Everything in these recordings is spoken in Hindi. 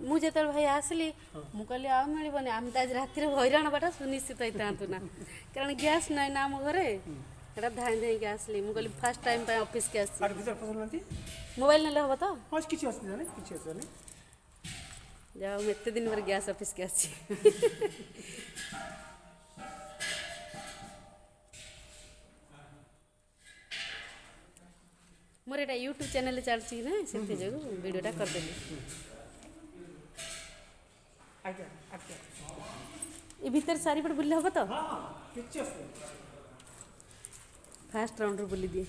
मुझे तो भाई आसली मुझे आ मिलबनी आम तो आज राति हैरान बाटा सुनिश्चित होता ना कारण गैस ना ना आम घरे एटा धाई धाई आसली मुझे फास्ट टाइम पे ऑफिस के मोबाइल नेले हम तो हाँ किसी असुविधा नहीं किसी असुविधा नहीं जाओ एत दिन पर गैस ऑफिस के आसी मोर एटा यूट्यूब चैनल चलती ना से जो वीडियोटा करदेली ये भीतर सारी पट बुले हम तो फास्ट राउंड बुली दिए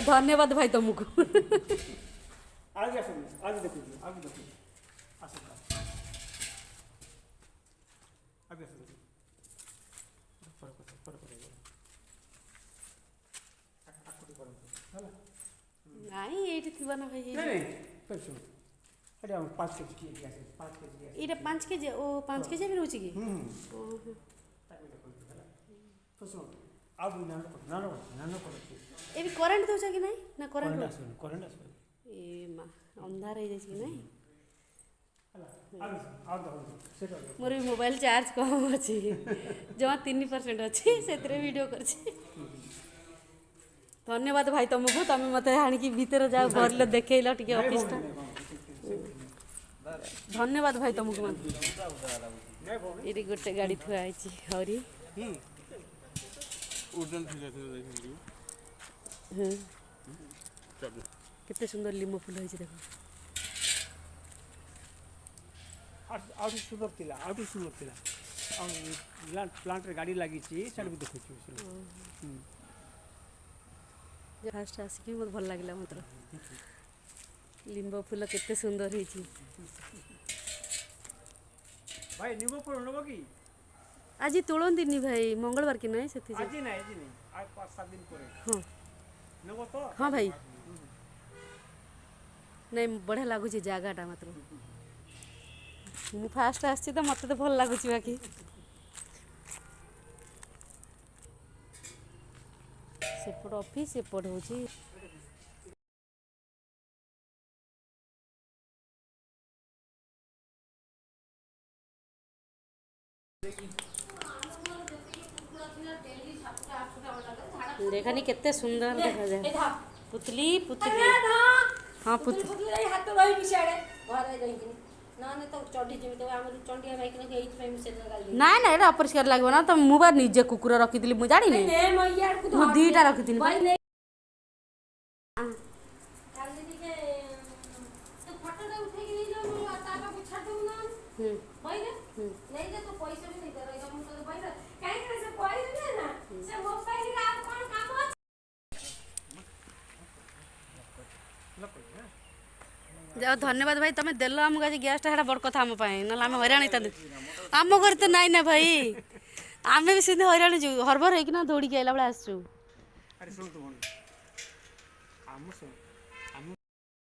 धन्यवाद भाई तुमको ନାଇଁ ଏଇଠି ଥିବ ନା ଭାଇ ଏଇଟା 5 କେଜି ଗ୍ୟାସ୍ 5 କେଜି ଗ୍ୟାସ୍ ଏଇଟା 5 କେଜି ଓ 5 କେଜି ବି ରହୁଛି କି ଆଉ ନାନ ଏ ବି କରେଣ୍ଟ ଦଉଛ କି ନାଇଁ ନା କରେଣ୍ଟ ଆସୁନି ଏ ମା ଅନ୍ଧାର ହେଇଯାଇଛି କି ନାଇଁ ମୋର ବି ମୋବାଇଲ ଚାର୍ଜ କମ୍ ଅଛି ଜମା 3% ଅଛି ସେଥିରେ ଭିଡ଼ିଓ କରିଛି धन्यवाद भाई तुमको तुम मत आनिकी भीतर जाओ भरल देखल टे ऑफिस धन्यवाद भाई तुमको ये गोटे गाड़ी थुआ हरी केते सुंदर लिंबू फूल होइछ देखो आउट सुंदर थिला प्लांट रे गाड़ी लागी छी साइड भी देखै छी फास्ट आसिक बहुत भल लगे मतलब लिंब फूल केते सुंदर होइछि भाई लिंब फूल नबो की आज तोलंदिनी भाई मंगलवार की नहीं सेति आज नहीं आज 5-7 दिन ପରେ हां नबो तो हां भाई नहीं बढ़िया लगुच जगहटा मात्र मु फास्ट आसी तो मत तो भल लगुच बाकी सेपट ऑफिस सेपट होची देखनी केते सुंदर देखा जाए पुतली पुतली हाँ पुतली हाथ रही पिछाड़े घर रही ना तो चढ़ी जमी तो आम चंडिया भाई के एई टाइम से ना ना एटा अपरिष्कार लागबो ना तो मु बा निजे कुकुर रखिदिली मु जानि नै मु दीटा रखिदिली भाई नहीं काल दीदी के तो फोटो रे उठे के ले जाऊ ताका बिछा दऊ ना भाई ने नहीं दे तो पैसा भी नहीं दे रही हम तो भाई काहे के से पैसा ना से मोबाइल रे आप कोन काम जाओ धन्यवाद भाई तुम देल आमको आज गैस टा बड़ कथा आम ना आम हैरान होता आम घर तो नाई ना भाई आम भी सीधे हैरान हरबर होना दौड़ी आइला बेले आसचु अरे सुन तो आम सुन